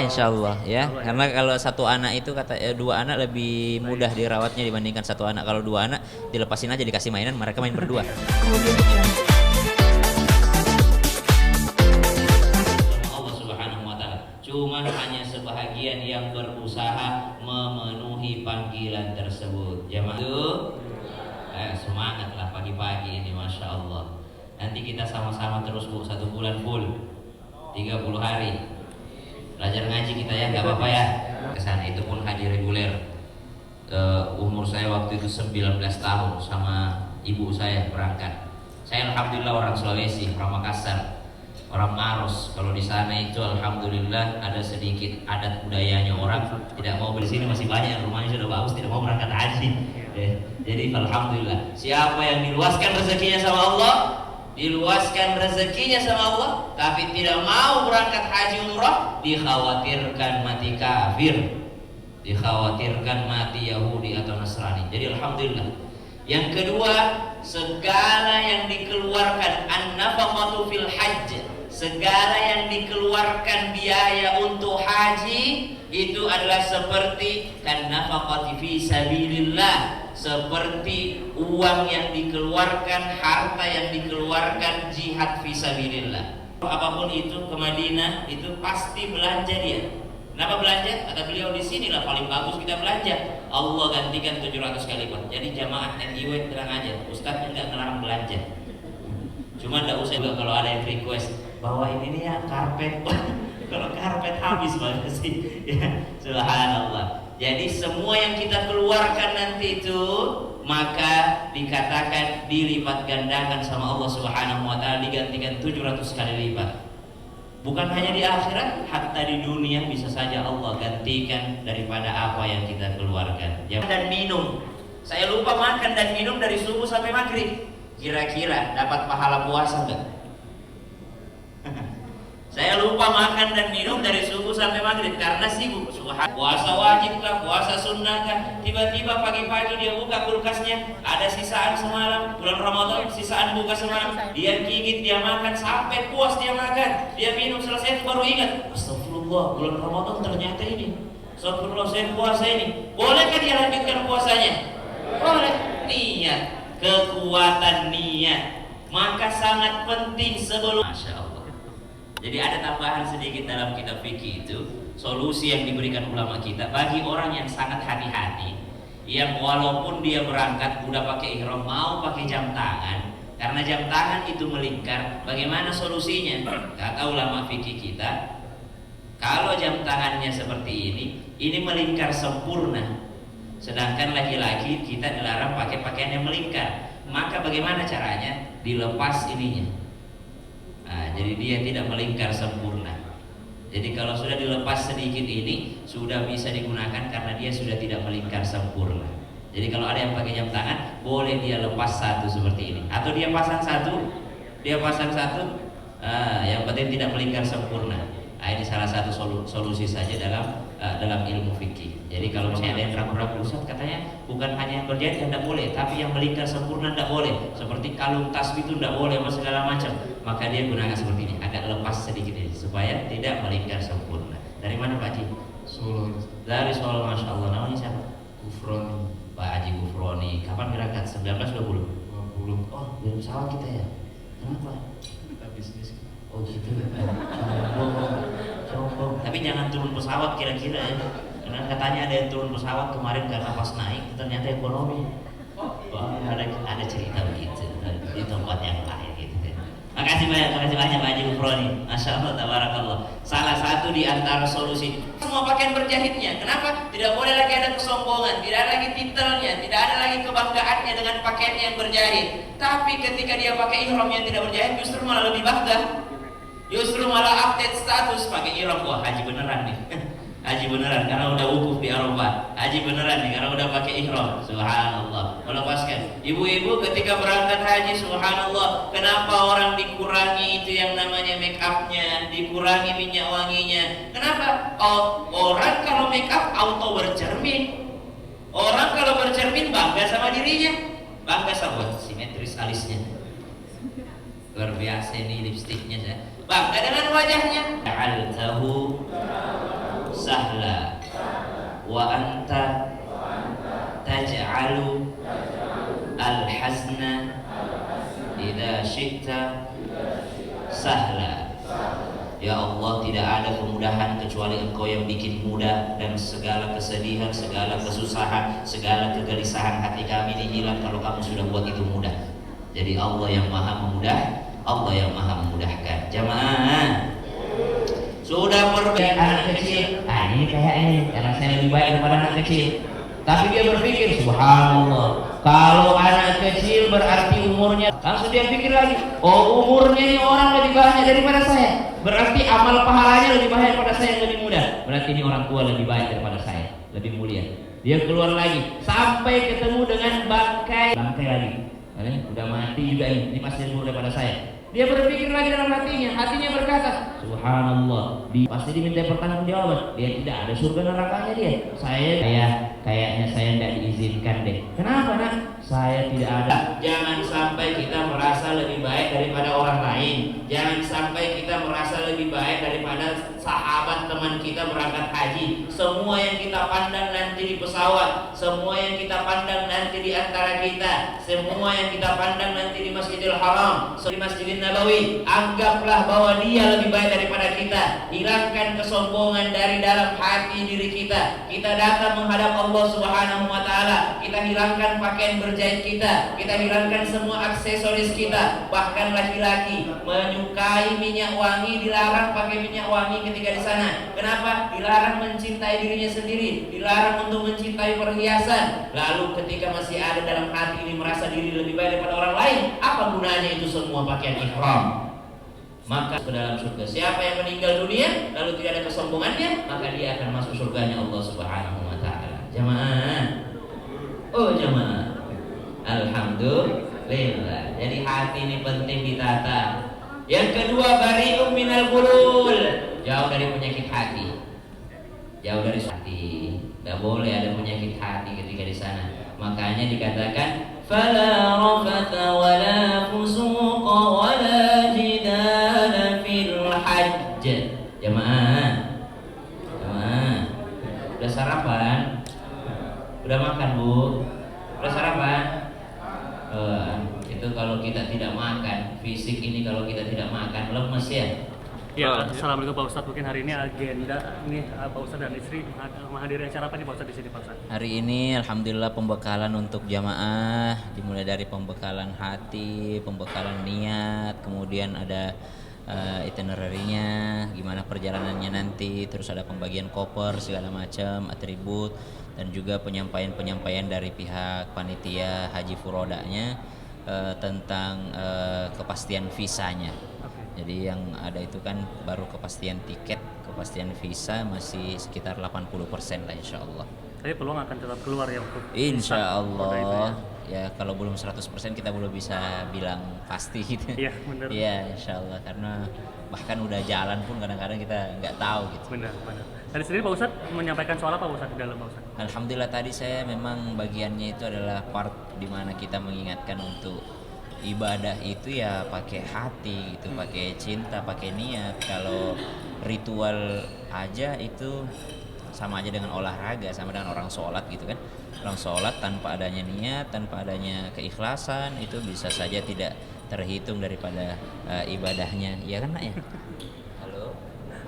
insya Allah ya. Karena kalau satu anak itu dua anak lebih mudah dirawatnya dibandingkan satu anak. Kalau dua anak dilepasin aja dikasih mainan, mereka main berdua. Allah Subhanahu wa taala. Cuma hanya sebahagian yang berusaha memenuhi panggilan tersebut. Jamaah itu semangatlah pagi-pagi ini, masya Allah. Nanti kita sama-sama terus Bu, 1 bulan full 30 hari belajar ngaji kita ya, nggak apa-apa ya. Kesana itu pun haji reguler. Umur saya waktu itu 19 tahun sama ibu saya berangkat. Saya alhamdulillah orang Sulawesi, orang Makassar, orang Maros. Kalau di sana itu alhamdulillah ada sedikit adat budayanya, orang tidak mau beli sini, masih banyak rumahnya sudah bagus tidak mau berangkat haji. Jadi alhamdulillah, siapa yang diluaskan rezekinya sama Allah, diluaskan rezekinya sama Allah, tapi tidak mau berangkat haji umrah, dikhawatirkan mati kafir, dikhawatirkan mati Yahudi atau Nasrani. Jadi alhamdulillah. Yang kedua, segala yang dikeluarkan an-nafaqatu fil hajj, segala yang dikeluarkan biaya untuk haji itu adalah seperti kan-nafaqati fi sabilillah, seperti uang yang dikeluarkan, harta yang dikeluarkan jihad fisabilillah. Apapun itu ke Madinah itu pasti belanja dia. Kenapa belanja? Kata beliau, di sinilah paling bagus kita belanja. Allah gantikan 700 kali lipat. Jadi jamaah NIW terang aja, Ustadz enggak ngelarang belanja. Cuma enggak usah juga kalau ada yang request bawain ini ya karpet. Kalau karpet habis banget sih. Ya, subhanallah. Jadi semua yang kita keluarkan nanti itu maka dikatakan dilipat gandakan sama Allah Subhanahu wa taala, digantikan 700 kali lipat. Bukan hanya di akhirat, hatta di dunia bisa saja Allah gantikan daripada apa yang kita keluarkan. Dan minum. Saya lupa makan dan minum dari subuh sampai maghrib. Kira-kira dapat pahala puasa enggak? Saya lupa makan dan minum dari subuh sampai maghrib karena sibuk. Puasa wajib kah, puasa sunnah kah? Tiba-tiba pagi-pagi dia buka kulkasnya, ada sisaan semalam, bulan Ramadan, sisaan buka semalam. Dia gigit, dia makan sampai puas dia makan. Dia minum selesai baru ingat, astagfirullah, bulan Ramadan ternyata ini. Astagfirullah, saya puasa ini. Bolehkah dia lanjutkan puasanya? Boleh. Niat, kekuatan niat. Maka sangat penting sebelum. Masya Allah. Jadi ada tambahan sedikit dalam kitab fikih itu, solusi yang diberikan ulama kita bagi orang yang sangat hati-hati, yang walaupun dia berangkat udah pakai ihram, mau pakai jam tangan, karena jam tangan itu melingkar. Bagaimana solusinya? Kata ulama fikih kita, kalau jam tangannya seperti ini melingkar sempurna, sedangkan laki-laki kita dilarang pakai pakaian yang melingkar. Maka bagaimana caranya? Dilepas ininya. Nah, jadi dia tidak melingkar sempurna. Jadi kalau sudah dilepas sedikit ini sudah bisa digunakan karena dia sudah tidak melingkar sempurna. Jadi kalau ada yang pakai jam tangan, boleh dia lepas satu seperti ini, atau dia pasang satu, yang penting tidak melingkar sempurna. Nah, ini salah satu solusi saja dalam ilmu fikih. Jadi kalau misalnya ada yang ragu-ragu, Ustaz katanya bukan hanya yang berjahit yang tidak boleh, tapi yang melingkar sempurna tidak boleh. Seperti kalung tasbih itu tidak boleh, segala macam. Maka dia gunakan seperti ini, agak lepas sedikit ini supaya tidak melingkar sempurna. Dari mana Pak Haji? Solo. Dari Solo, masya Allah. Namanya siapa? Gufroni. Pak Haji Gufroni. Kapan berangkat? 19-20? 20. Oh, dari pesawat kita ya? Kenapa? Kita bisnis. Oh gitu. Sombong. Tapi jangan turun pesawat kira-kira ya. Karena katanya ada yang turun pesawat kemarin karena pas naik ternyata ekonomi. Wah, ada cerita begitu di tempat yang lain gitu. Makasih banyak Pak Haji Gufroni. Masya Allah, tabarakallah. Salah satu di antara solusi semua pakaian berjahitnya. Kenapa? Tidak boleh lagi ada kesombongan, tidak ada lagi titelnya, tidak ada lagi kebanggaannya dengan pakaian yang berjahit. Tapi ketika dia pakai ihram yang tidak berjahit, justru malah lebih bangga. Justru malah update status pakai ihram. Wah, haji beneran nih. Haji beneran karena udah wukuf di Arafah. Haji beneran nih karena udah pakai ihram. Subhanallah. Melepaskan. Ibu-ibu ketika berangkat haji, subhanallah, kenapa orang dikurangi itu yang namanya make upnya, dikurangi minyak wanginya? Kenapa? Oh, orang kalau make up auto bercermin. Orang kalau bercermin bangga sama dirinya, bangga sama simetris alisnya. Luar biasa ini lipstiknya saya. Bangga dengan wajahnya. Ja'altahu sahla wa anta taj'alu al-hazna idza syi'ta sahla. Ya Allah, tidak ada kemudahan kecuali Engkau yang bikin mudah, dan segala kesedihan, segala kesusahan, segala kegelisahan hati kami ini hilang kalau kamu sudah buat itu mudah. Jadi Allah yang maha memudah, Allah yang maha memudahkan. Jamaah sudah perbedaan anak kecil. Ini kayaknya karena saya lebih baik daripada anak kecil. Tapi dia berpikir, subhanallah, kalau anak kecil berarti umurnya, langsung dia pikir lagi, oh umurnya ini orang lebih banyak daripada saya, berarti amal pahalanya lebih banyak daripada saya yang lebih mudah, berarti ini orang tua lebih baik daripada saya, lebih mulia. Dia keluar lagi sampai ketemu dengan bangkai lagi, udah mati juga ini pasti lebih mulia daripada saya. Dia berpikir lagi dalam hatinya berkata, subhanallah, pasti diminta pertanggungjawaban. Dia tidak ada surga nerakanya dia. Kayaknya saya tidak diizinkan deh. Kenapa nak? Saya tidak ada. Jangan sampai kita merasa lebih baik daripada orang lain. Jangan sampai kita merasa lebih baik daripada sahabat teman kita berangkat haji. Semua yang kita pandang nanti di pesawat, semua yang kita pandang nanti di antara kita, semua yang kita pandang nanti di Masjidil Haram, di Masjidil Nabawi, anggaplah bahwa dia lebih baik daripada kita. Hilangkan kesombongan dari dalam hati diri kita. Kita datang menghadap Allah Subhanahu wa taala, kita hilangkan pakaian berjahit kita hilangkan semua aksesoris kita. Bahkan laki-laki menyukai minyak wangi dilarang pakai minyak wangi ketika di sana. Kenapa? Dilarang mencintai dirinya sendiri, dilarang untuk mencintai perhiasan. Lalu ketika masih ada dalam hati ini merasa diri lebih baik daripada orang lain, apa gunanya itu semua pakaian ihram? Maka ke dalam surga. Siapa yang meninggal dunia lalu tidak ada kesombongannya, maka dia akan masuk surganya Allah Subhanahu wa taala. Jamaah. Oh jamaah. Alhamdulillah. Jadi hati ini penting ditata. Yang kedua, bari'um minal ghulul. Jauh dari penyakit hati. Jauh dari hati. Enggak boleh ada penyakit hati ketika di sana. Makanya dikatakan fala rafatha wala fusuqa wala jidala fil hajj. Jamaah. Udah sarapan? Udah makan, Bu? Udah sarapan? Itu kalau kita tidak makan, fisik ini kalau kita tidak makan lemes ya. Ya, assalamualaikum Pak Ustadz. Mungkin hari ini agenda ini Pak Ustadz dan istri menghadiri acara apa nih Pak Ustadz di sini Pak Ustadz? Hari ini alhamdulillah pembekalan untuk jamaah dimulai dari pembekalan hati, pembekalan niat, kemudian ada itinerary-nya, gimana perjalanannya nanti, terus ada pembagian koper segala macam, atribut, dan juga penyampaian dari pihak panitia Haji Furodanya tentang kepastian visanya. Jadi yang ada itu kan baru kepastian tiket, kepastian visa masih sekitar 80% lah insya Allah. Tapi peluang akan tetap keluar ya untuk insya Allah. Ya kalau belum 100% kita belum bisa bilang pasti gitu. Iya benar. Iya insya Allah, karena bahkan udah jalan pun kadang-kadang kita nggak tahu gitu. Benar. Tadi sendiri Pak Ustadz menyampaikan soal apa Pak Ustadz di dalam Pak Ustadz? Alhamdulillah tadi saya memang bagiannya itu adalah part dimana kita mengingatkan untuk ibadah itu ya pakai hati gitu, pakai cinta, pakai niat. Kalau ritual aja itu sama aja dengan olahraga, sama dengan orang sholat gitu kan. Orang sholat tanpa adanya niat, tanpa adanya keikhlasan itu bisa saja tidak terhitung daripada ibadahnya, ya kan nak ya? Halo?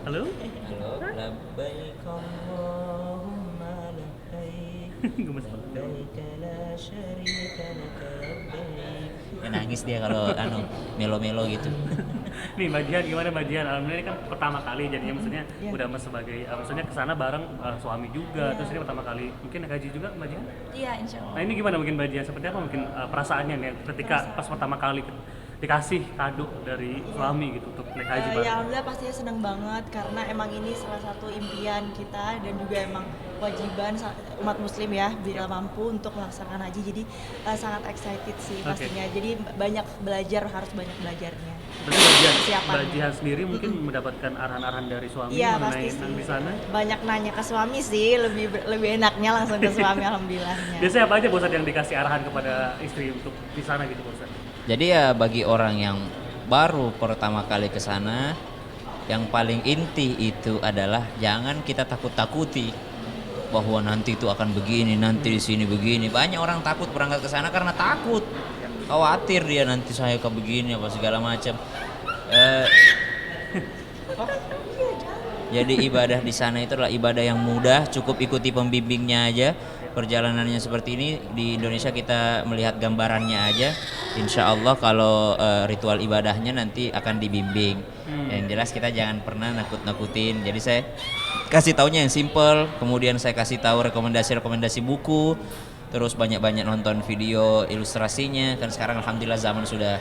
Labbaik Allahumma labbaik labbaik la syarika laka labbaik. Ya nangis dia kalau melo-melo gitu. Nih Mbak Jihan, gimana Mbak Jihan? Alhamdulillah ini kan pertama kali jadinya maksudnya udah sebagai maksudnya kesana bareng suami juga, terus ini pertama kali mungkin naik haji juga Mbak Jihan? Iya insya Allah. Nah ini gimana mungkin Mbak Jihan, seperti apa mungkin perasaannya nih ketika pas pertama kali dikasih kado dari suami gitu untuk naik haji bareng? Ya alhamdulillah pastinya seneng banget karena emang ini salah satu impian kita dan juga emang kewajiban umat muslim ya bila mampu untuk melaksanakan haji, jadi sangat excited sih pastinya. Jadi banyak belajar, harus banyak belajarnya. Berarti Mbak Jihan sendiri mungkin mendapatkan arahan-arahan dari suami mengenai di sana? Banyak nanya ke suami sih, lebih enaknya langsung ke suami alhamdulillahnya. Biasanya apa aja Pak Ustadz yang dikasih arahan kepada istri untuk di sana gitu Pak Ustadz? Jadi ya bagi orang yang baru pertama kali ke sana yang paling inti itu adalah jangan kita takut-takuti bahwa nanti itu akan begini, nanti di sini begini. Banyak orang takut berangkat ke sana karena takut, khawatir dia nanti saya ke begini apa segala macam. Jadi ibadah di sana itu adalah ibadah yang mudah, cukup ikuti pembimbingnya aja. Perjalanannya seperti ini di Indonesia kita melihat gambarannya aja. Insya Allah kalau ritual ibadahnya nanti akan dibimbing. Yang jelas kita jangan pernah nakut-nakutin. Jadi saya kasih taunya yang simple, kemudian saya kasih tahu rekomendasi-rekomendasi buku, terus banyak-banyak nonton video ilustrasinya. Kan sekarang alhamdulillah zaman sudah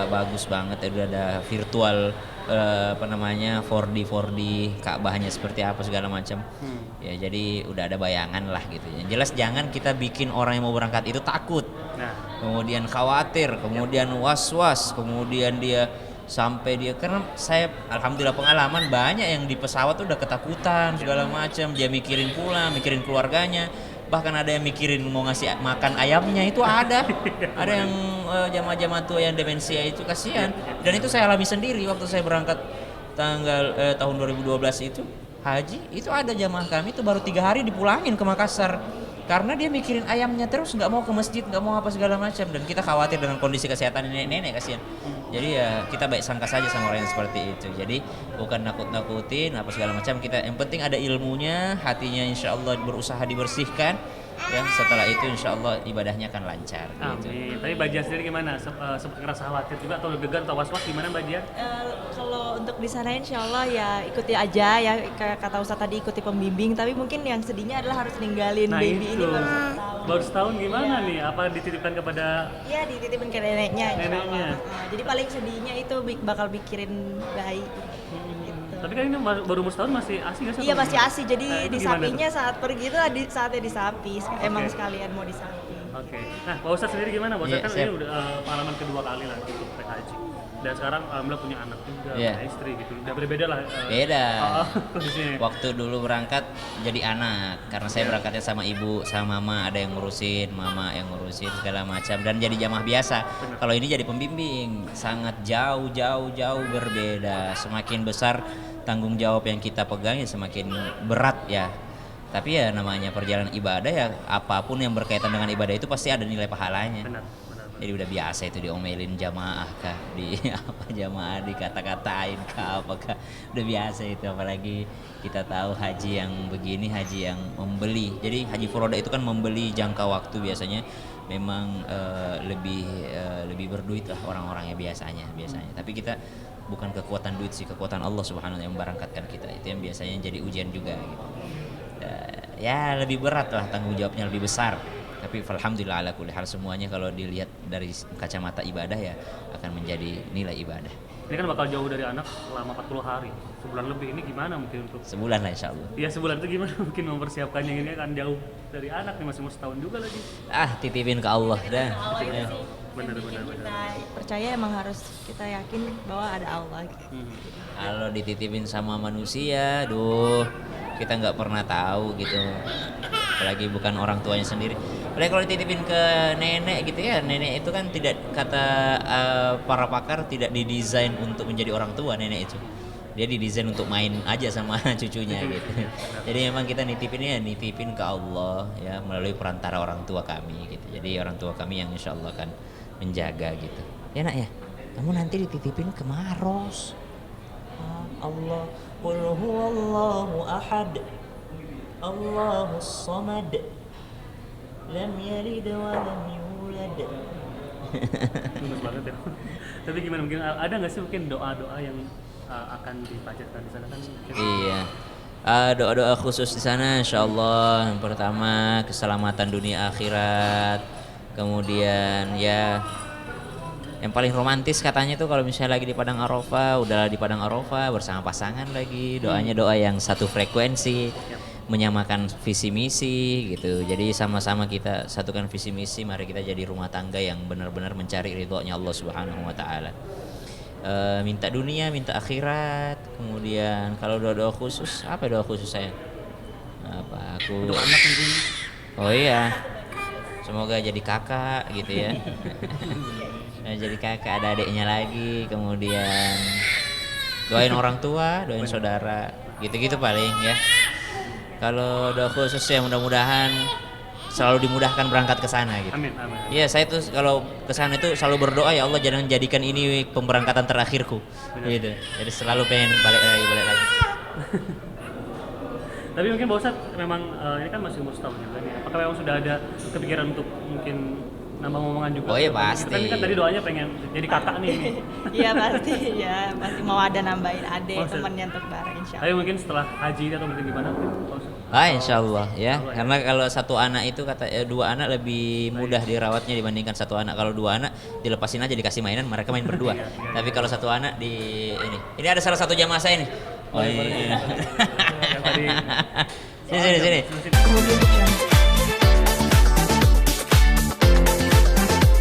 bagus banget, udah ada virtual 4D Ka'bahnya seperti apa segala macam. Ya jadi udah ada bayangan lah gitu. Yang jelas jangan kita bikin orang yang mau berangkat itu takut. Kemudian khawatir, kemudian was-was, kemudian dia karena saya alhamdulillah pengalaman banyak yang di pesawat udah ketakutan segala macam, dia mikirin pulang, mikirin keluarganya, bahkan ada yang mikirin mau ngasih makan ayamnya itu ada yang jamaah-jamaah tua yang demensia itu kasihan. Dan itu saya alami sendiri waktu saya berangkat tahun 2012 itu haji, itu ada jamaah kami itu baru 3 hari dipulangin ke Makassar karena dia mikirin ayamnya terus, nggak mau ke masjid, nggak mau apa segala macam, dan kita khawatir dengan kondisi kesehatan nenek-nenek kasihan. Jadi ya kita baik sangka saja sama orang yang seperti itu. Jadi bukan nakut-nakutin apa segala macam, kita yang penting ada ilmunya, hatinya insya Allah berusaha dibersihkan. Ya setelah itu insya Allah ibadahnya akan lancar. Amin. Gitu. Tapi Mbak Dian sendiri gimana? Sempat ngerasa khawatir juga atau deg-degan atau was-was gimana Mbak Dian? Kalau untuk di sana insya Allah ya ikuti aja ya, kayak kata Ustadz tadi ikuti pembimbing, tapi mungkin yang sedihnya adalah harus ninggalin baby ini baru setahun. Baru setahun gimana nih? Apa dititipkan kepada? Iya, dititipin ke neneknya. Neneknya. Jadi paling sedihnya itu bakal mikirin bayi. Tapi kan ini baru umur setahun masih ASI nggak sih? Iya masih ASI, jadi itu disapinya saat pergi itu saatnya disapi, emang sekalian mau disapi. Oke. Nah, Pak Ustadz sendiri gimana? Pak Ustadz kan ini udah pengalaman kedua kali lah untuk naik haji. Dan sekarang alhamdulillah punya anak juga, punya istri gitu. Udah berbeda lah. Beda. Kondisinya. Waktu dulu berangkat jadi anak, karena saya berangkatnya sama ibu, sama mama, ada yang ngurusin, mama yang ngurusin segala macam, dan jadi jamaah biasa. Kalau ini jadi pembimbing, sangat jauh berbeda. Semakin besar tanggung jawab yang kita pegang ya semakin berat ya. Tapi ya namanya perjalanan ibadah ya, apapun yang berkaitan dengan ibadah itu pasti ada nilai pahalanya. Benar. Jadi udah biasa itu diomelin jamaah kah, jamaah dikata-katain kah, apakah udah biasa itu. Apalagi kita tahu haji yang begini, haji yang membeli. Jadi haji furoda itu kan membeli jangka waktu, biasanya memang lebih berduit lah orang-orangnya biasanya. Tapi kita bukan kekuatan duit sih, kekuatan Allah Subhanahu wa taala yang memberangkatkan kita. Itu yang biasanya jadi ujian juga gitu. Ya lebih berat lah, tanggung jawabnya lebih besar. Tapi alhamdulillah ala kulli hal, semuanya kalau dilihat dari kacamata ibadah ya akan menjadi nilai ibadah. Ini kan bakal jauh dari anak selama 40 hari, sebulan lebih. Ini gimana mungkin untuk Sebulan lah insya Allah. Iya sebulan itu gimana mungkin mempersiapkannya, ini kan jauh dari anak nih, masih umur setahun juga lagi. Titipin ke Allah dah. Ya. Benar. Kita percaya emang harus kita yakin bahwa ada Allah. Kalau dititipin sama manusia, kita nggak pernah tahu gitu. Apalagi bukan orang tuanya sendiri. Apalagi kalau dititipin ke nenek gitu ya, nenek itu kan tidak, kata para pakar, tidak didesain untuk menjadi orang tua nenek itu. Dia didesain untuk main aja sama cucunya gitu. Jadi memang kita nitipin ke Allah ya melalui perantara orang tua kami gitu. Jadi orang tua kami yang insya Allah akan menjaga gitu. Ya nak ya, kamu nanti dititipin ke Maros. Allah, qul huwallahu ahad, Allahus samad, lam yalid wa lam yulad. Bagus banget ya. Tapi gimana, mungkin ada nggak sih mungkin doa-doa yang akan dipanjatkan di sana kan? Iya. Doa-doa khusus di sana insyaallah. Yang pertama keselamatan dunia akhirat. Kemudian ya yang paling romantis katanya tuh kalau misalnya lagi di Padang Arafah, udah di Padang Arafah bersama pasangan lagi, doanya doa yang satu frekuensi, menyamakan visi misi gitu. Jadi sama-sama kita satukan visi misi, mari kita jadi rumah tangga yang benar-benar mencari ridhonya Allah Subhanahu wa taala. Minta dunia, minta akhirat. Kemudian kalau doa-doa khusus, apa doa khusus saya? Apa aku? Untuk anak mungkin. Oh iya. Semoga jadi kakak gitu ya. Jadi kakak, ada adiknya lagi. Kemudian Doain orang tua, doain saudara, gitu-gitu paling ya. Kalau doa khusus ya mudah-mudahan selalu dimudahkan berangkat ke sana gitu. Amin, amin. Iya, saya tuh kalau ke sana itu selalu berdoa, ya Allah jangan jadikan ini pemberangkatan terakhirku. Gitu. Jadi selalu pengen balik lagi. Tapi mungkin Pak Ustadz memang ini kan masih umur setahun juga nih. Apakah memang sudah ada kepikiran untuk mungkin nambah ngomongan juga? Oh iya, pasti. Kan ini kan tadi doanya pengen jadi kakak nih. Iya pasti, ya pasti mau ada nambahin adek Maksud- temennya untuk bareng insya Tapi Allah. mungkin setelah haji atau mungkin gimana? Pak Ustadz? Insya Allah ya. Karena kalau satu anak itu dua anak lebih mudah dirawatnya dibandingkan satu anak. Kalau dua anak dilepasin aja dikasih mainan, mereka main berdua. Tapi kalau satu anak ini ada salah satu jamaah saya nih. Yang tadi Sini. Kemudian untuk yang